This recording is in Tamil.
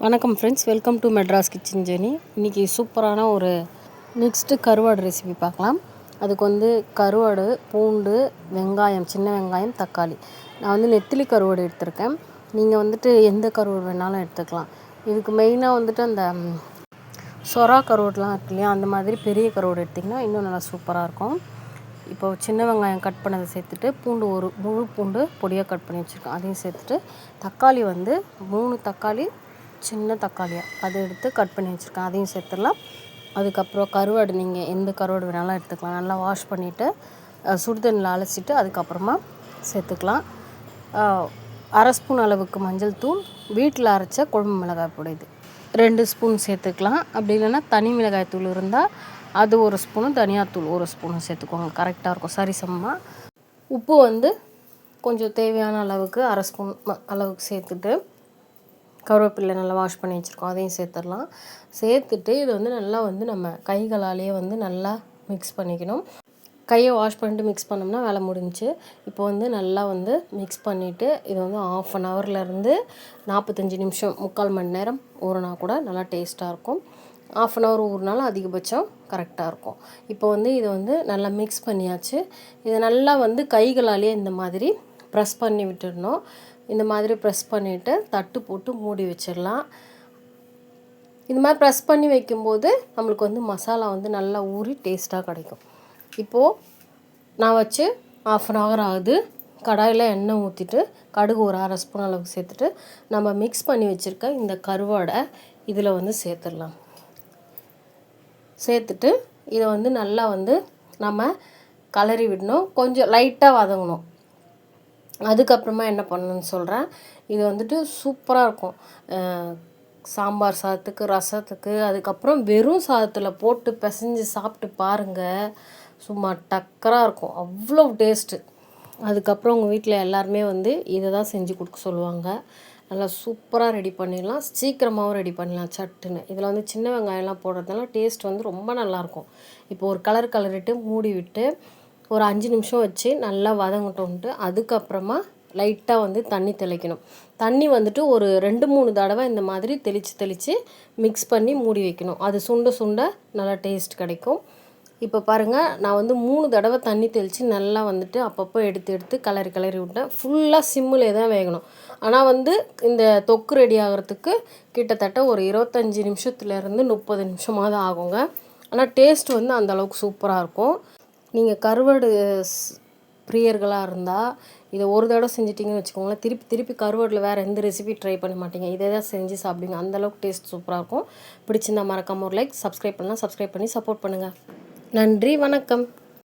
வணக்கம் friends, welcome to Madras kitchen Jenny. இன்றைக்கி சூப்பரான ஒரு மிக்ஸ்டு கருவாடு ரெசிபி பார்க்கலாம். அதுக்கு கருவாடு, பூண்டு, வெங்காயம், சின்ன வெங்காயம், தக்காளி. நான் நெத்திலி கருவாடு எடுத்திருக்கேன். நீங்கள் எந்த கருவாடு வேணாலும் எடுத்துக்கலாம். இதுக்கு மெயினாக அந்த சொரா கருவாடுலாம் இருக்கு இல்லையா, அந்த மாதிரி பெரிய கருவாடு எடுத்திங்கன்னா இன்னும் நல்லா சூப்பராக இருக்கும். இப்போது சின்ன வெங்காயம் கட் பண்ணதை சேர்த்துட்டு, பூண்டு ஒரு முழு பூண்டு பொடியாக கட் பண்ணி வச்சுருக்கேன், அதையும் சேர்த்துட்டு, தக்காளி 3 தக்காளி சின்ன தக்காளியாக அதை எடுத்து கட் பண்ணி வச்சுருக்கேன், அதையும் சேர்த்துடலாம். அதுக்கப்புறம் கருவாடு நீங்கள் எந்த கருவாடு வேணாலும் எடுத்துக்கலாம். நல்லா வாஷ் பண்ணிவிட்டு சுடுதண்ணில் அலசிட்டு அதுக்கப்புறமா சேர்த்துக்கலாம். 1/2 ஸ்பூன் அளவுக்கு மஞ்சள் தூள், வீட்டில் அரைச்ச குழம்பு மிளகாய் பொடி இது 2 ஸ்பூன் சேர்த்துக்கலாம். அப்படி இல்லைன்னா தனி மிளகாய் தூள் இருந்தால் அது 1 ஸ்பூனும், தனியாத்தூள் 1 ஸ்பூனும் சேர்த்துக்கோங்க, கரெக்டாக இருக்கும் சரிசமமாக. உப்பு கொஞ்சம் தேவையான அளவுக்கு 1/2 ஸ்பூன் அளவுக்கு சேர்த்துட்டு, கருவேப்பிலை நல்லா வாஷ் பண்ணி வச்சுருக்கோம், அதையும் சேர்த்துடலாம். சேர்த்துட்டு இது நல்லா நம்ம கைகளாலேயே நல்லா மிக்ஸ் பண்ணிக்கணும். கையை வாஷ் பண்ணிட்டு மிக்ஸ் பண்ணோம்னா வேலை முடிஞ்சிச்சு. இப்போ நல்லா மிக்ஸ் பண்ணிவிட்டு இது 1/2 அன் ஹவர்லேருந்து 45 நிமிஷம், 3/4 மணி நேரம் ஊறினா கூட நல்லா டேஸ்ட்டாக இருக்கும். 1/2 அன் ஹவர் ஊறினாலும் அதிகபட்சம் கரெக்டாக இருக்கும். இப்போ இதை நல்லா மிக்ஸ் பண்ணியாச்சு. இதை நல்லா கைகளாலேயே இந்த மாதிரி ப்ரெஸ் பண்ணி விட்டுடணும். இந்த மாதிரி ப்ரெஸ் பண்ணிவிட்டு தட்டு போட்டு மூடி வச்சிடலாம். இந்த மாதிரி ப்ரெஸ் பண்ணி வைக்கும்போது நம்மளுக்கு மசாலா நல்லா ஊறி டேஸ்ட்டாக கிடைக்கும். இப்போது நான் வச்சு 1/2 அன் ஹவர் ஆகுது. கடாயில் எண்ணெய் ஊற்றிட்டு கடுகு ஒரு 1/2 ஸ்பூன் அளவுக்கு சேர்த்துட்டு நம்ம மிக்ஸ் பண்ணி வச்சுருக்க இந்த கருவாடை இதில் சேர்த்துடலாம். சேர்த்துட்டு இதை நல்லா நம்ம கலரி விடணும். கொஞ்சம் லைட்டாக வதங்கணும். அதுக்கப்புறமா என்ன பண்ணணும்னு சொல்கிறேன். இது சூப்பராக இருக்கும். சாம்பார் சாதத்துக்கு, ரசத்துக்கு, அதுக்கப்புறம் வெறும் சாதத்தில் போட்டு பிசைஞ்சு சாப்பிட்டு பாருங்கள், சும்மா டக்கராக இருக்கும், அவ்வளோ டேஸ்ட்டு. அதுக்கப்புறம் உங்கள் வீட்டில் எல்லாருமே இதை தான் செஞ்சு கொடுக்க சொல்லுவாங்க. நல்லா சூப்பராக ரெடி பண்ணிடலாம், சீக்கிரமாகவும் ரெடி பண்ணலாம் சட்டுன்னு. இதில் சின்ன வெங்காயம்லாம் போடுறதுனால டேஸ்ட் ரொம்ப நல்லாயிருக்கும். இப்போ ஒரு கலரிட்டு மூடி விட்டு ஒரு 5 நிமிஷம் வச்சு நல்லா வதங்கட்டோன்ட்டு அதுக்கப்புறமா லைட்டாக தண்ணி தெளிக்கணும். தண்ணி ஒரு 2-3 தடவை இந்த மாதிரி தெளித்து மிக்ஸ் பண்ணி மூடி வைக்கணும். அது சுண்ட நல்லா டேஸ்ட் கிடைக்கும். இப்போ பாருங்கள், நான் 3 தடவை தண்ணி தெளித்து நல்லா அப்பப்போ எடுத்து கிளறி விட்டேன். ஃபுல்லாக சிம்மில் தான் வேகணும். ஆனால் இந்த தொக்கு ரெடி ஆகிறதுக்கு கிட்டத்தட்ட ஒரு 25 நிமிஷத்துலேருந்து 30 நிமிஷமாவது ஆகுங்க. ஆனால் டேஸ்ட் அந்தளவுக்கு சூப்பராக இருக்கும். நீங்கள் கருவாடு பிரியர்களாக இருந்தால் இதை ஒரு தடவை செஞ்சிட்டிங்கன்னு வச்சுக்கோங்களேன், திருப்பி கருவாடில் வேறு எந்த ரெசிபி ட்ரை பண்ண மாட்டீங்க, இதை தான் செஞ்சு சாப்பிடுங்க. அந்தளவுக்கு டேஸ்ட் சூப்பராக இருக்கும். பிடிச்சிருந்தா மறக்காம ஒரு லைக், சப்ஸ்கிரைப் பண்ணலாம், சப்ஸ்கிரைப் பண்ணி சப்போர்ட் பண்ணுங்கள். நன்றி, வணக்கம்.